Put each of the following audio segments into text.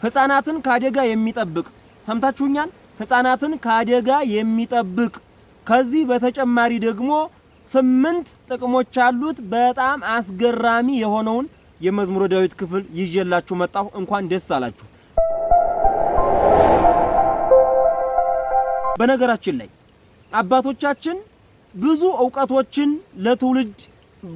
ሕፃናትን ከአደጋ የሚጠብቅ ሰምታችሁኛል። ሕፃናትን ከአደጋ የሚጠብቅ ከዚህ በተጨማሪ ደግሞ 8 ጥቅሞች አሉት። በጣም አስገራሚ የሆነውን የመዝሙረ ዳዊት ክፍል ይዤላችሁ መጣሁ። እንኳን ደስ አላችሁ። በነገራችን ላይ አባቶቻችን ብዙ ዕውቀቶችን ለትውልድ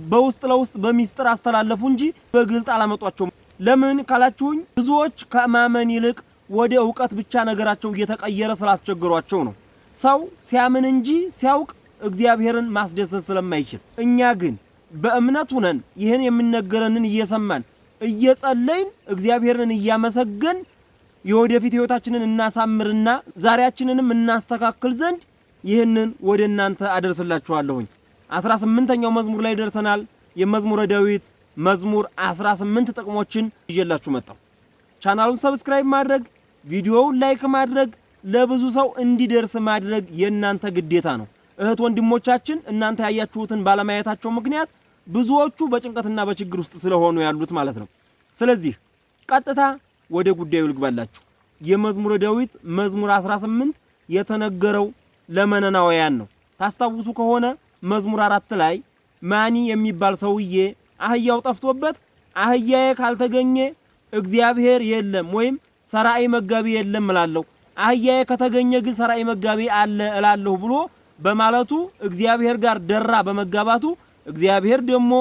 በውስጥ ለውስጥ በሚስጥር አስተላለፉ እንጂ በግልጥ አላመጧቸውም። ለምን ካላችሁኝ ብዙዎች ከማመን ይልቅ ወደ ዕውቀት ብቻ ነገራቸው እየተቀየረ ስላስቸገሯቸው ነው። ሰው ሲያምን እንጂ ሲያውቅ እግዚአብሔርን ማስደሰት ስለማይችል፣ እኛ ግን በእምነት ሆነን ይህን የሚነገረንን እየሰማን እየጸለይን እግዚአብሔርን እያመሰገን የወደፊት ሕይወታችንን እናሳምርና ዛሬያችንንም እናስተካክል ዘንድ ይህንን ወደ እናንተ አደርስላችኋለሁኝ። 18ኛው መዝሙር ላይ ደርሰናል። የመዝሙረ ዳዊት መዝሙር 18 ጥቅሞችን ይዤላችሁ መጣሁ። ቻናሉን ሰብስክራይብ ማድረግ፣ ቪዲዮውን ላይክ ማድረግ፣ ለብዙ ሰው እንዲደርስ ማድረግ የእናንተ ግዴታ ነው። እህት ወንድሞቻችን እናንተ ያያችሁትን ባለማየታቸው ምክንያት ብዙዎቹ በጭንቀትና በችግር ውስጥ ስለሆኑ ያሉት ማለት ነው። ስለዚህ ቀጥታ ወደ ጉዳዩ ልግባላችሁ። የመዝሙረ ዳዊት መዝሙር 18 የተነገረው ለመነናውያን ነው። ታስታውሱ ከሆነ መዝሙር 4 ላይ ማኒ የሚባል ሰውዬ አህያው ጠፍቶበት አህያዬ ካልተገኘ እግዚአብሔር የለም ወይም ሰራይ መጋቢ የለም እላለሁ፣ አህያዬ ከተገኘ ግን ሰራይ መጋቢ አለ እላለሁ ብሎ በማለቱ እግዚአብሔር ጋር ደራ በመጋባቱ እግዚአብሔር ደግሞ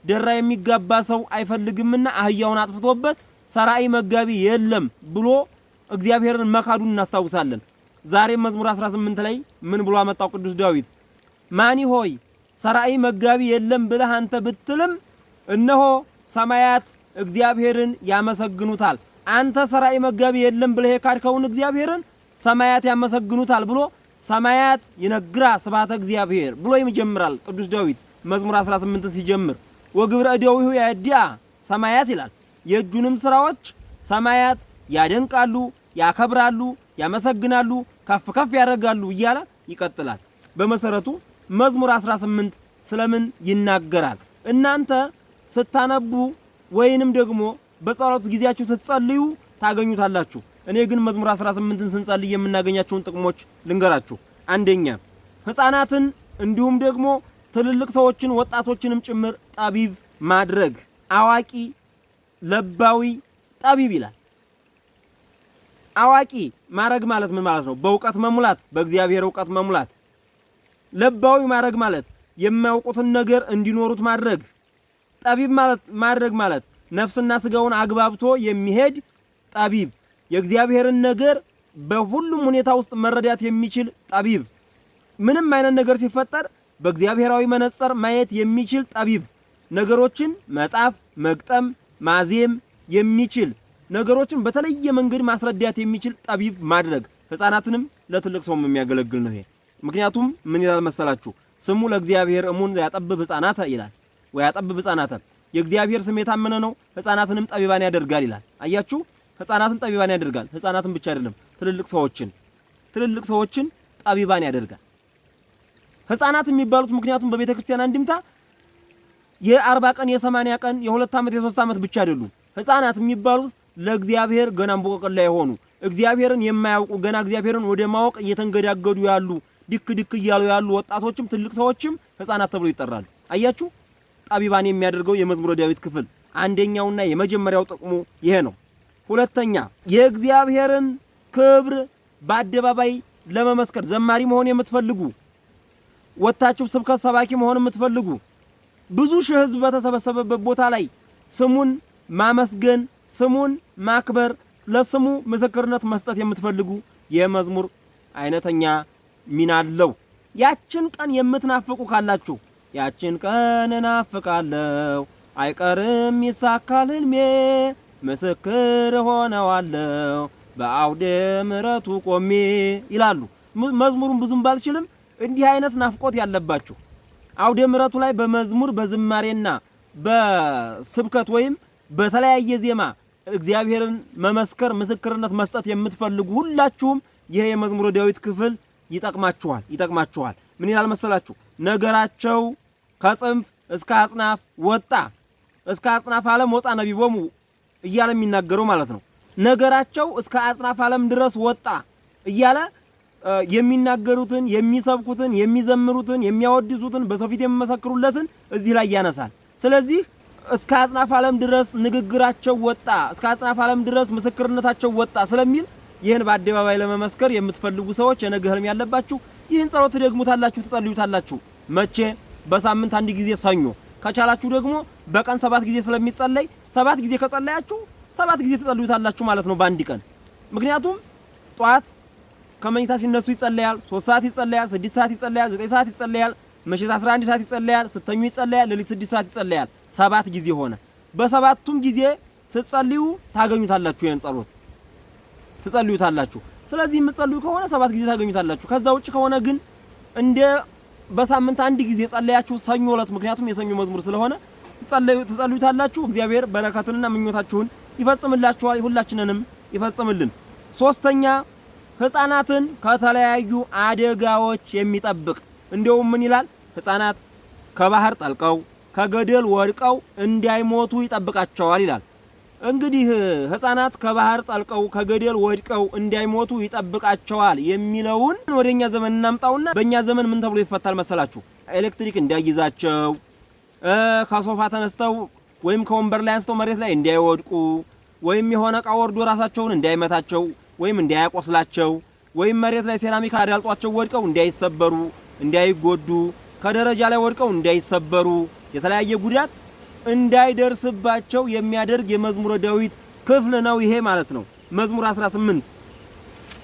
ደራ የሚጋባ ሰው አይፈልግምና አህያውን አጥፍቶበት ሰራይ መጋቢ የለም ብሎ እግዚአብሔርን መካዱን እናስታውሳለን። ዛሬ መዝሙር 18 ላይ ምን ብሎ አመጣው ቅዱስ ዳዊት? ማኒ ሆይ ሰራይ መጋቢ የለም ብለህ አንተ ብትልም እነሆ ሰማያት እግዚአብሔርን ያመሰግኑታል። አንተ ሰራይ መጋቢ የለም ብለህ የካድከውን እግዚአብሔርን ሰማያት ያመሰግኑታል ብሎ ሰማያት ይነግራ ስብሐተ እግዚአብሔር ብሎ ይጀምራል ቅዱስ ዳዊት መዝሙር 18 ሲጀምር። ወግብረ እደዊሁ ያድያ ሰማያት ይላል። የእጁንም ስራዎች ሰማያት ያደንቃሉ፣ ያከብራሉ፣ ያመሰግናሉ፣ ከፍ ከፍ ያደርጋሉ እያለ ይቀጥላል። በመሰረቱ መዝሙር 18 ስለምን ይናገራል? እናንተ ስታነቡ ወይንም ደግሞ በጸሎት ጊዜያችሁ ስትጸልዩ ታገኙታላችሁ። እኔ ግን መዝሙር 18ን ስንጸልይ የምናገኛቸውን ጥቅሞች ልንገራችሁ። አንደኛ ሕፃናትን እንዲሁም ደግሞ ትልልቅ ሰዎችን ወጣቶችንም ጭምር ጠቢብ ማድረግ። አዋቂ ለባዊ ጠቢብ ይላል። አዋቂ ማድረግ ማለት ምን ማለት ነው? በእውቀት መሙላት፣ በእግዚአብሔር እውቀት መሙላት። ለባዊ ማድረግ ማለት የማያውቁትን ነገር እንዲኖሩት ማድረግ። ጠቢብ ማለት ማድረግ ማለት ነፍስና ስጋውን አግባብቶ የሚሄድ ጠቢብ፣ የእግዚአብሔርን ነገር በሁሉም ሁኔታ ውስጥ መረዳት የሚችል ጠቢብ፣ ምንም አይነት ነገር ሲፈጠር በእግዚአብሔራዊ መነጽር ማየት የሚችል ጠቢብ፣ ነገሮችን መጻፍ፣ መግጠም፣ ማዜም የሚችል ነገሮችን በተለየ መንገድ ማስረዳት የሚችል ጠቢብ ማድረግ። ሕፃናትንም ለትልቅ ሰውም የሚያገለግል ነው ይሄ። ምክንያቱም ምን ይላል መሰላችሁ? ስሙ ለእግዚአብሔር እሙን ያጠብብ ሕፃናት ይላል። ወይ ያጠብብ ሕፃናት፣ የእግዚአብሔር ስም የታመነ ነው፣ ሕፃናትንም ጠቢባን ያደርጋል ይላል። አያችሁ፣ ሕፃናትን ጠቢባን ያደርጋል። ሕፃናትን ብቻ አይደለም ትልልቅ ሰዎችን ጠቢባን ያደርጋል። ሕፃናት የሚባሉት ምክንያቱም በቤተ ክርስቲያን አንድምታ የ40 ቀን የ80 ቀን የ2 ዓመት የ3 ዓመት ብቻ አይደሉም። ሕፃናት የሚባሉት ለእግዚአብሔር ገና እንቦቀቅላ የሆኑ እግዚአብሔርን የማያውቁ ገና እግዚአብሔርን ወደ ማወቅ እየተንገዳገዱ ያሉ ድክ ድክ እያሉ ያሉ ወጣቶችም ትልቅ ሰዎችም ሕፃናት ተብሎ ይጠራሉ። አያችሁ፣ ጠቢባን የሚያደርገው የመዝሙረ ዳዊት ክፍል አንደኛውና የመጀመሪያው ጥቅሙ ይሄ ነው። ሁለተኛ የእግዚአብሔርን ክብር በአደባባይ ለመመስከር ዘማሪ መሆን የምትፈልጉ ወጣችሁ ስብከት ሰባኪ መሆን የምትፈልጉ ብዙ ሺህ ሕዝብ በተሰበሰበበት ቦታ ላይ ስሙን ማመስገን፣ ስሙን ማክበር፣ ለስሙ ምስክርነት መስጠት የምትፈልጉ የመዝሙር አይነተኛ ሚና አለው። ያችን ቀን የምትናፍቁ ካላችሁ ያችን ቀን እናፍቃለሁ አይቀርም ይሳካል ህልሜ ምስክር ሆነዋለሁ በአውደ ምሕረቱ ቆሜ ይላሉ። መዝሙሩን ብዙም ባልችልም እንዲህ አይነት ናፍቆት ያለባችሁ አውደ ምሕረቱ ላይ በመዝሙር በዝማሬና በስብከት ወይም በተለያየ ዜማ እግዚአብሔርን መመስከር ምስክርነት መስጠት የምትፈልጉ ሁላችሁም ይሄ የመዝሙረ ዳዊት ክፍል ይጠቅማችኋል። ምን ይላል መሰላችሁ? ነገራቸው ከጽንፍ እስከ አጽናፍ ወጣ፣ እስከ አጽናፍ ዓለም ወጣ ነቢቦሙ እያለ የሚናገረው ማለት ነው። ነገራቸው እስከ አጽናፈ ዓለም ድረስ ወጣ እያለ የሚናገሩትን የሚሰብኩትን የሚዘምሩትን የሚያወድሱትን በሰው ፊት የሚመሰክሩለትን እዚህ ላይ ያነሳል። ስለዚህ እስከ አጽናፈ ዓለም ድረስ ንግግራቸው ወጣ፣ እስከ አጽናፈ ዓለም ድረስ ምስክርነታቸው ወጣ ስለሚል ይህን በአደባባይ ለመመስከር የምትፈልጉ ሰዎች የነገ ህልም ያለባችሁ ይህን ጸሎት ትደግሙታላችሁ፣ ትጸልዩታላችሁ። መቼ? በሳምንት አንድ ጊዜ ሰኞ፣ ከቻላችሁ ደግሞ በቀን 7 ጊዜ ስለሚጸለይ 7 ጊዜ ከጸለያችሁ 7 ጊዜ ትጸልዩታላችሁ ማለት ነው በአንድ ቀን። ምክንያቱም ጧት ከመኝታ ሲነሱ ይጸለያል፣ 3 ሰዓት ይጸለያል፣ 6 ሰዓት ይጸለያል፣ 9 ሰዓት ይጸለያል፣ ምሽት 11 ሰዓት ይጸለያል፣ ስተኙ ይጸለያል፣ ሌሊት 6 ሰዓት ይጸለያል። 7 ጊዜ ሆነ። በሰባቱም ጊዜ ስትጸልዩ ታገኙታላችሁ፣ ይሄን ጸሎት ትጸልዩታላችሁ። ስለዚህ የምትጸልዩ ከሆነ 7 ጊዜ ታገኙታላችሁ። ከዛ ውጭ ከሆነ ግን እንደ በሳምንት አንድ ጊዜ ጸለያችሁ ሰኞ ዕለት፣ ምክንያቱም የሰኞ መዝሙር ስለሆነ ትጸልዩታላችሁ። እግዚአብሔር በረከትንና ምኞታችሁን ይፈጽምላችኋል፣ ሁላችንንም ይፈጽምልን። ሶስተኛ ሕፃናትን ከተለያዩ አደጋዎች የሚጠብቅ እንደውም ምን ይላል? ሕፃናት ከባህር ጠልቀው ከገደል ወድቀው እንዳይሞቱ ይጠብቃቸዋል ይላል። እንግዲህ ሕፃናት ከባህር ጠልቀው ከገደል ወድቀው እንዳይሞቱ ይጠብቃቸዋል የሚለውን ወደኛ ዘመን እናምጣውና በእኛ ዘመን ምን ተብሎ ይፈታል መሰላችሁ? ኤሌክትሪክ እንዳይይዛቸው፣ ከሶፋ ተነስተው ወይም ከወንበር ላይ አንስተው መሬት ላይ እንዳይወድቁ፣ ወይም የሆነ ዕቃ ወርዶ ራሳቸውን እንዳይመታቸው ወይም እንዳያቆስላቸው፣ ወይም መሬት ላይ ሴራሚክ አዳልጧቸው ወድቀው እንዳይሰበሩ እንዳይጎዱ፣ ከደረጃ ላይ ወድቀው እንዳይሰበሩ፣ የተለያየ ጉዳት እንዳይደርስባቸው የሚያደርግ የመዝሙረ ዳዊት ክፍል ነው ይሄ ማለት ነው። መዝሙር 18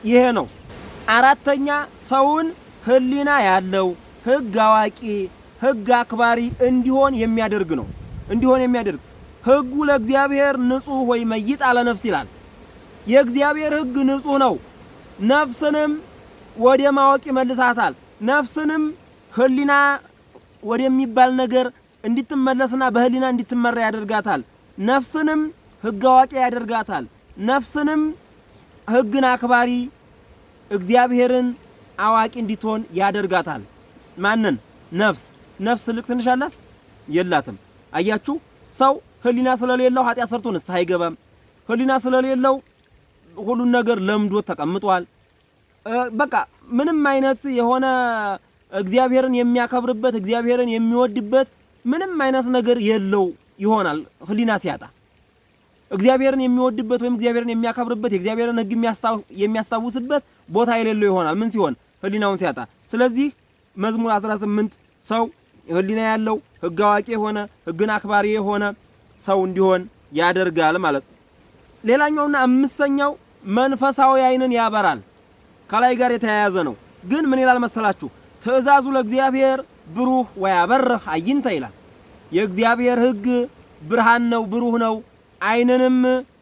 ይሄ ነው። አራተኛ ሰውን ህሊና ያለው ህግ አዋቂ ህግ አክባሪ እንዲሆን የሚያደርግ ነው። እንዲሆን የሚያደርግ ህጉ ለእግዚአብሔር ንጹሕ ወይ መይጥ አለ ነፍስ ይላል። የእግዚአብሔር ህግ ንጹሕ ነው፣ ነፍስንም ወደ ማወቅ ይመልሳታል። ነፍስንም ህሊና ወደሚባል ነገር እንድትመለስና በህሊና እንድትመራ ያደርጋታል። ነፍስንም ህግ አዋቂ ያደርጋታል። ነፍስንም ህግን አክባሪ እግዚአብሔርን አዋቂ እንድትሆን ያደርጋታል። ማንን? ነፍስ ትልቅ ትንሽ አላት የላትም። አያችሁ፣ ሰው ህሊና ስለሌለው ኃጢአት ሰርቶ ንስሐ አይገባም። ህሊና ስለሌለው ሁሉን ነገር ለምዶ ተቀምጧል። በቃ ምንም አይነት የሆነ እግዚአብሔርን የሚያከብርበት እግዚአብሔርን የሚወድበት ምንም አይነት ነገር የለው ይሆናል። ህሊና ሲያጣ እግዚአብሔርን የሚወድበት ወይም እግዚአብሔርን የሚያከብርበት የእግዚአብሔርን ህግ የሚያስታውስበት ቦታ የሌለው ይሆናል። ምን ሲሆን? ህሊናውን ሲያጣ። ስለዚህ መዝሙር 18 ሰው ህሊና ያለው ህግ አዋቂ የሆነ ህግን አክባሪ የሆነ ሰው እንዲሆን ያደርጋል ማለት ነው። ሌላኛውና አምስተኛው መንፈሳዊ ዓይንን ያበራል። ከላይ ጋር የተያያዘ ነው። ግን ምን ይላል መሰላችሁ? ትእዛዙ ለእግዚአብሔር ብሩህ ወያበርህ አይንተ ይላል። የእግዚአብሔር ህግ ብርሃን ነው፣ ብሩህ ነው፣ ዓይንንም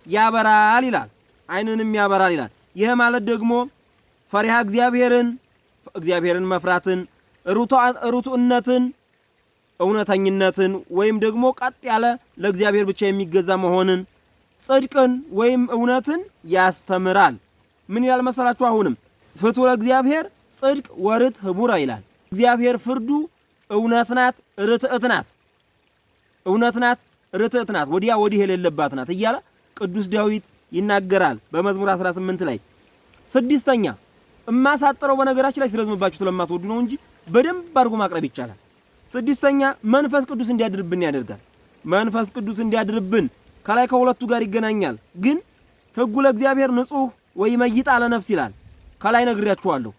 ያበራል ይላል። ዓይንንም ያበራል ይላል። ይሄ ማለት ደግሞ ፈሪሃ እግዚአብሔርን መፍራትን፣ ርቱዕነትን፣ እውነተኝነትን ወይም ደግሞ ቀጥ ያለ ለእግዚአብሔር ብቻ የሚገዛ መሆንን፣ ጽድቅን ወይም እውነትን ያስተምራል። ምን ይላል መሰላችሁ? አሁንም ፍቱ ለእግዚአብሔር ጽድቅ ወርት ህቡራ ይላል። እግዚአብሔር ፍርዱ እውነት ናት፣ ርትዕት ናት። እውነት ናት፣ ርትዕት ናት፣ ወዲያ ወዲህ የሌለባት ናት እያለ ቅዱስ ዳዊት ይናገራል በመዝሙር 18 ላይ። ስድስተኛ እማሳጥረው በነገራችን ላይ ሲረዝምባችሁ ስለማትወዱ ነው እንጂ በደንብ አድርጎ ማቅረብ ይቻላል። ስድስተኛ መንፈስ ቅዱስ እንዲያድርብን ያደርጋል። መንፈስ ቅዱስ እንዲያድርብን ከላይ ከሁለቱ ጋር ይገናኛል። ግን ህጉ ለእግዚአብሔር ንጹሕ ወይ መይጥ አለ ነፍስ ይላል። ከላይ ነግሬያችኋለሁ።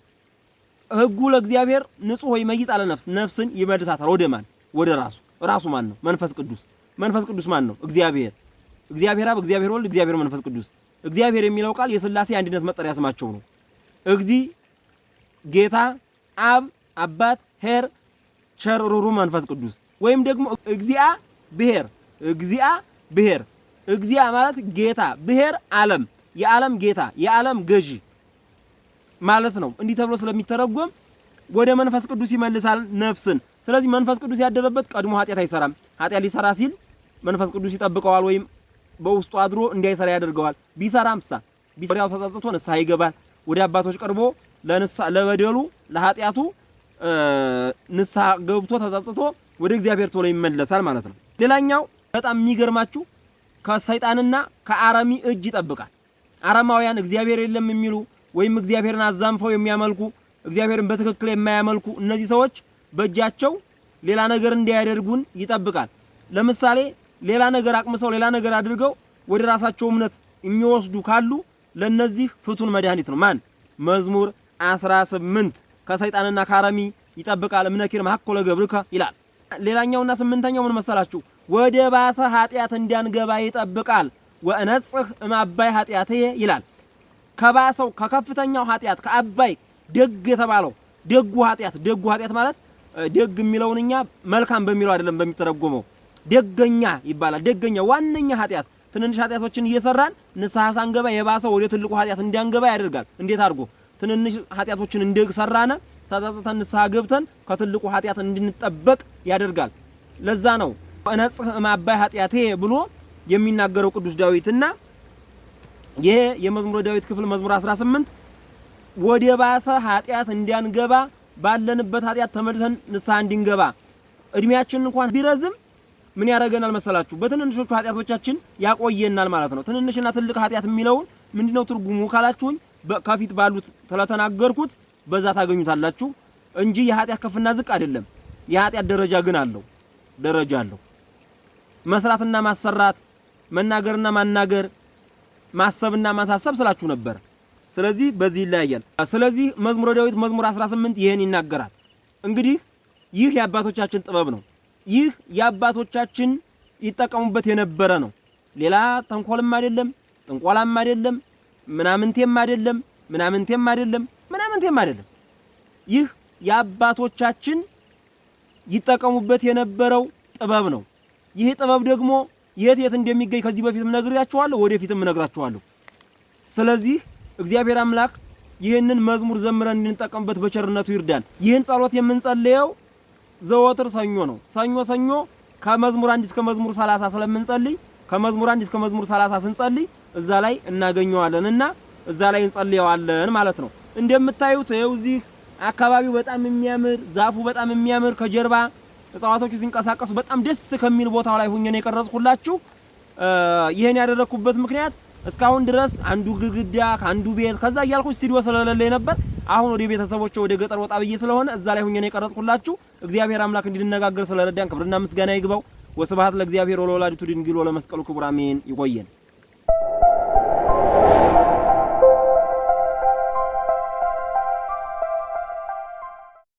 ህጉ ለእግዚአብሔር ንጹሕ ወይ መይጥ አለ ነፍስ፣ ነፍስን ይመልሳታል ወደ ማን? ወደ ራሱ ማን ነው? መንፈስ ቅዱስ። መንፈስ ቅዱስ ማን ነው? እግዚአብሔር አብ፣ እግዚአብሔር ወልድ፣ እግዚአብሔር መንፈስ ቅዱስ። እግዚአብሔር የሚለው ቃል የሥላሴ አንድነት መጠሪያ ስማቸው ነው። እግዚ ጌታ፣ አብ አባት፣ ኄር ቸር ሩሩ መንፈስ ቅዱስ። ወይም ደግሞ እግዚአብሔር እግዚአ ማለት ጌታ፣ ብሔር ዓለም፣ የዓለም ጌታ፣ የዓለም ገዢ ማለት ነው። እንዲህ ተብሎ ስለሚተረጎም ወደ መንፈስ ቅዱስ ይመልሳል ነፍስን። ስለዚህ መንፈስ ቅዱስ ያደረበት ቀድሞ ኃጢአት አይሰራም። ኃጢአት ሊሰራ ሲል መንፈስ ቅዱስ ይጠብቀዋል ወይም በውስጡ አድሮ እንዳይሰራ ያደርገዋል። ቢሰራም ቢሰራው ተጸጽቶ ንስሐ ይገባል። ወደ አባቶች ቀርቦ ለበደሉ ለኃጢአቱ ንስሐ ገብቶ ተጸጽቶ ወደ እግዚአብሔር ቶሎ ይመለሳል ማለት ነው። ሌላኛው በጣም የሚገርማችሁ ከሰይጣንና ከአረሚ እጅ ይጠብቃል። አረማውያን እግዚአብሔር የለም የሚሉ ወይም እግዚአብሔርን አዛምፈው የሚያመልኩ እግዚአብሔርን በትክክል የማያመልኩ እነዚህ ሰዎች በእጃቸው ሌላ ነገር እንዲያደርጉን ይጠብቃል። ለምሳሌ ሌላ ነገር አቅምሰው ሌላ ነገር አድርገው ወደ ራሳቸው እምነት የሚወስዱ ካሉ ለነዚህ ፍቱን መድኃኒት ነው። ማን? መዝሙር 18 ከሰይጣንና ከአረሚ ይጠብቃል እምነኪር ማሐኮለ ገብርከ ይላል። ሌላኛውና ስምንተኛው ምን መሰላችሁ? ወደ ባሰ ኃጢአት እንዲያንገባ ይጠብቃል። ወእነጽህ እማባይ ኃጢአቴ ይላል። ከባሰው ከከፍተኛው ኃጢአት ከአባይ ደግ የተባለው ደጉ ኃጢአት ማለት ደግ የሚለውን እኛ መልካም በሚለው አይደለም በሚተረጎመው ደገኛ ይባላል። ደገኛ ዋነኛ ኃጢአት ትንንሽ ኃጢአቶችን እየሰራን ንስሐ ሳንገባ የባሰው ወደ ትልቁ ኃጢአት እንዲያንገባ ያደርጋል። እንዴት አድርጎ? ትንንሽ ኃጢአቶችን እንደሰራነ ተጸጽተን ንስሐ ገብተን ከትልቁ ኃጢአት እንድንጠበቅ ያደርጋል። ለዛ ነው እነጽህ እማባይ ኃጢአቴ ብሎ የሚናገረው ቅዱስ ዳዊትና ይሄ የመዝሙረ ዳዊት ክፍል መዝሙር 18 ወደ ባሰ ኃጢአት እንዲያንገባ ባለንበት ኃጢአት ተመልሰን ንስሐ እንድንገባ እድሜያችን እንኳን ቢረዝም ምን ያደርገናል መሰላችሁ? በትንንሾቹ ኃጢአቶቻችን ያቆየናል ማለት ነው። ትንንሽና ትልቅ ኃጢአት የሚለውን ምንድነው ትርጉሙ ካላችሁኝ ከፊት ባሉት ተለተናገርኩት በዛ ታገኙታላችሁ እንጂ የኃጢአት ከፍና ዝቅ አይደለም። የኃጢአት ደረጃ ግን አለው። ደረጃ አለው። መስራትና ማሰራት፣ መናገርና ማናገር፣ ማሰብና ማሳሰብ ስላችሁ ነበር። ስለዚህ በዚህ ይለያያል። ስለዚህ መዝሙረ ዳዊት መዝሙር 18 ይሄን ይናገራል። እንግዲህ ይህ የአባቶቻችን ጥበብ ነው። ይህ የአባቶቻችን ይጠቀሙበት የነበረ ነው። ሌላ ተንኮልም አይደለም፣ ጥንቆላም አይደለም፣ ምናምንቴም አይደለም። ይህ የአባቶቻችን ይጠቀሙበት የነበረው ጥበብ ነው። ይህ ጥበብ ደግሞ የት እንደሚገኝ ከዚህ በፊትም ነግሬያችኋለሁ፣ ወደፊትም እነግራችኋለሁ። ስለዚህ እግዚአብሔር አምላክ ይህንን መዝሙር ዘምረን እንድንጠቀምበት በቸርነቱ ይርዳን። ይህን ጸሎት የምንጸልየው ዘወትር ሰኞ ነው። ሰኞ ከመዝሙር 1 እስከ መዝሙር 30 ስለምንጸልይ ከመዝሙር 1 እስከ መዝሙር 30 ስንጸልይ እዛ ላይ እናገኘዋለንና እዛ ላይ እንጸልየዋለን ማለት ነው። እንደምታዩት እዚህ አካባቢው በጣም የሚያምር ዛፉ በጣም የሚያምር ከጀርባ እጽዋቶቹ ሲንቀሳቀሱ በጣም ደስ ከሚል ቦታው ላይ ሆኜ ነው የቀረጽኩላችሁ። ይሄን ያደረኩበት ምክንያት እስካሁን ድረስ አንዱ ግድግዳ ከአንዱ ቤት ከዛ እያልኩ ስቱዲዮ ስለሌለኝ ነበር። አሁን ወደ ቤተሰቦቼ ወደ ገጠር ወጣ ብዬ ስለሆነ እዛ ላይ ሆኜ ነው የቀረጽኩላችሁ። እግዚአብሔር አምላክ እንድንነጋገር ስለረዳን ክብርና ምስጋና ይግባው። ወስብሐት ለእግዚአብሔር ወለወላዲቱ ድንግል ወለመስቀሉ ክቡር አሜን። ይቆየን።